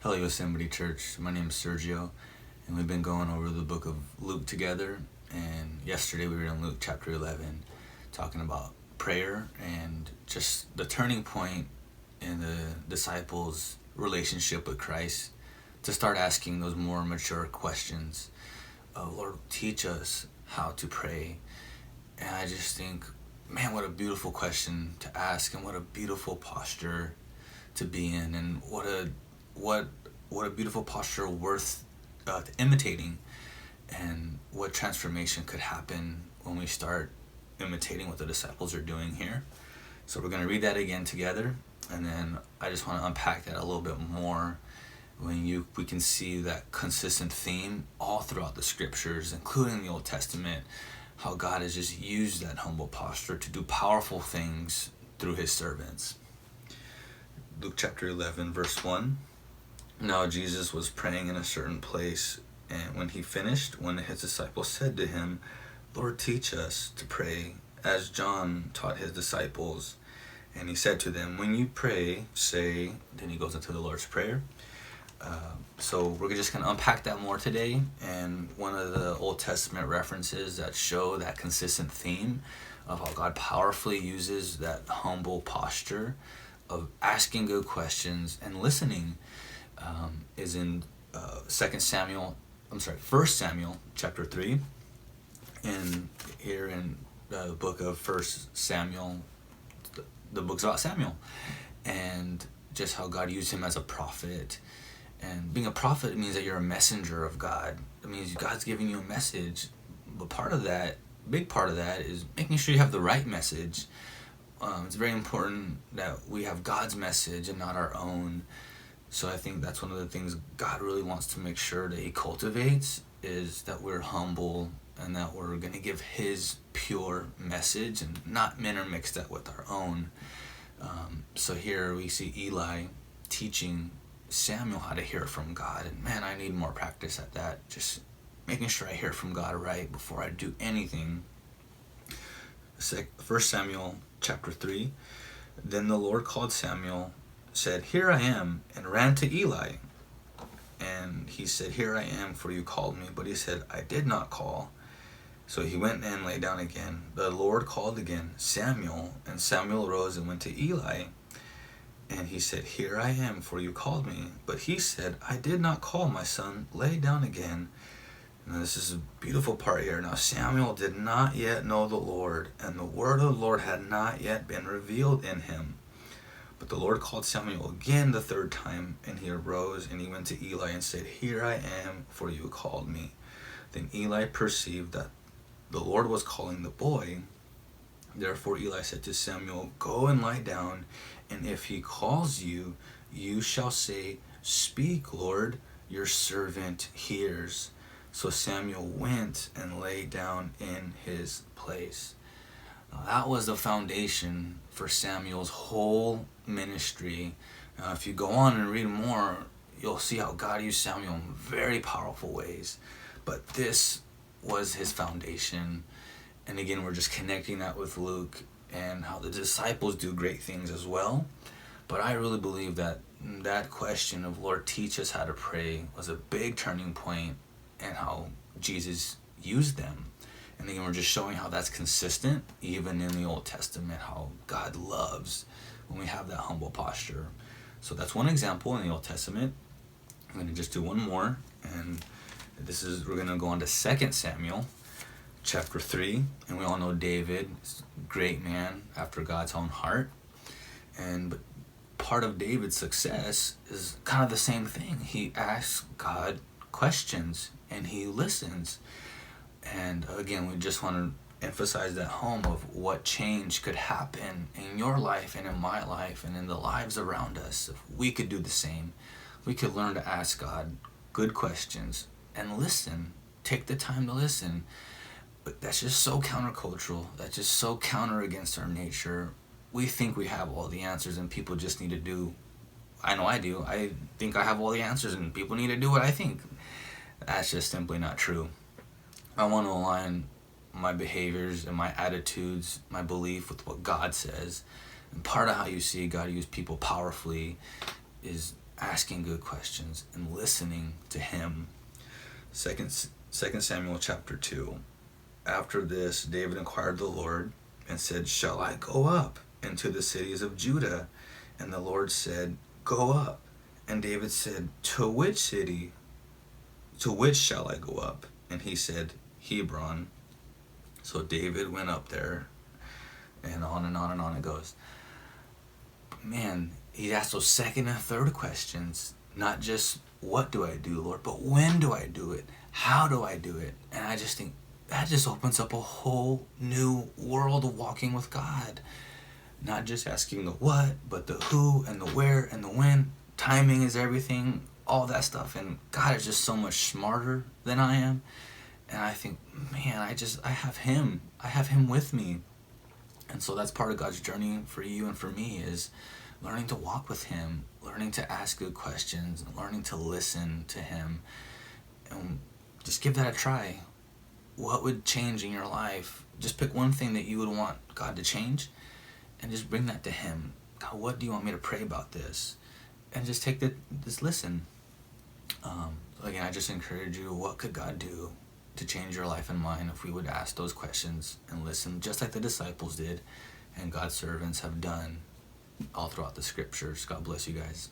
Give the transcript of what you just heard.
Hello, Yosemite Church. My name is Sergio, and we've been going over the book of Luke together. And yesterday we were in Luke chapter 11, talking about prayer and just the turning point in the disciples' relationship with Christ to start asking those more mature questions. Lord, teach us how to pray. And I just think, man, what a beautiful question to ask, and what a beautiful posture to be in, and what a beautiful posture worth imitating, and what transformation could happen when we start imitating what the disciples are doing here. So we're going to read that again together, and then I just want to unpack that a little bit more. We can see that consistent theme all throughout the scriptures, including the Old Testament, how God has just used that humble posture to do powerful things through his servants. Luke chapter 11, verse 1. Now Jesus was praying in a certain place, and when he finished, one of his disciples said to him, Lord, teach us to pray, as John taught his disciples. And he said to them, when you pray, say, then he goes into the Lord's Prayer. So we're just going to unpack that more today, and one of the Old Testament references that show that consistent theme of how God powerfully uses that humble posture of asking good questions and listening is in 1 Samuel chapter 3, and here in the book of 1 Samuel, the book's about Samuel, and just how God used him as a prophet. And being a prophet means that you're a messenger of God. It means God's giving you a message, but big part of that is making sure you have the right message. It's very important that we have God's message and not our own. So I think that's one of the things God really wants to make sure that he cultivates, is that we're humble and that we're going to give his pure message and not intermix that with our own. So here we see Eli teaching Samuel how to hear from God, and man, I need more practice at that, just making sure I hear from God right before I do anything. 1 Samuel chapter 3. Then the Lord called Samuel, said, here I am, and ran to Eli. And he said, here I am, for you called me. But he said, I did not call. So he went and lay down again. The Lord called again, Samuel. And Samuel rose and went to Eli. And he said, here I am, for you called me. But he said, I did not call, my son. Lay down again. And this is a beautiful part here. Now Samuel did not yet know the Lord, and the word of the Lord had not yet been revealed in him. But the Lord called Samuel again the third time, and he arose, and he went to Eli and said, here I am, for you called me. Then Eli perceived that the Lord was calling the boy. Therefore Eli said to Samuel, go and lie down, and if he calls you, you shall say, speak, Lord, your servant hears. So Samuel went and lay down in his place. Now, that was the foundation for Samuel's whole ministry. Now, if you go on and read more, you'll see how God used Samuel in very powerful ways. But this was his foundation. And again, we're just connecting that with Luke and how the disciples do great things as well. But I really believe that question of Lord, teach us how to pray was a big turning point, and how Jesus used them. And again, we're just showing how that's consistent even in the Old Testament, how God loves when we have that humble posture. So that's one example in the Old Testament. I'm going to just do one more, and we're going to go on to 2 Samuel chapter 3, and we all know David is a great man after God's own heart. But part of David's success is kind of the same thing. He asks God questions and he listens. And again, we just want to emphasize that home of what change could happen in your life and in my life and in the lives around us if we could do the same. We could learn to ask God good questions and listen. Take the time to listen. But that's just so countercultural. That's just so counter against our nature. We think we have all the answers and people just need to do. I know I do. I think I have all the answers and people need to do what I think. That's just simply not true. I want to align my behaviors and my attitudes, my belief with what God says. And part of how you see God use people powerfully is asking good questions and listening to him. Second Samuel chapter 2. After this, David inquired of the Lord and said, "Shall I go up into the cities of Judah?" And the Lord said, "Go up." And David said, "To which city? To which shall I go up?" And he said, "Hebron." So David went up there, and on and on and on it goes. But man, he asked those second and third questions, not just what do I do, Lord, but when do I do it? How do I do it? And I just think that just opens up a whole new world of walking with God. Not just asking the what, but the who and the where and the when. Timing is everything, all that stuff. And God is just so much smarter than I am. And I think, man, I have him. I have him with me. And so that's part of God's journey for you and for me, is learning to walk with him, learning to ask good questions, learning to listen to him. And just give that a try. What would change in your life? Just pick one thing that you would want God to change and just bring that to him. God, what do you want me to pray about this? And just just listen. So again, I just encourage you, what could God do to change your life and mine if we would ask those questions and listen, just like the disciples did and God's servants have done all throughout the scriptures. God bless you guys.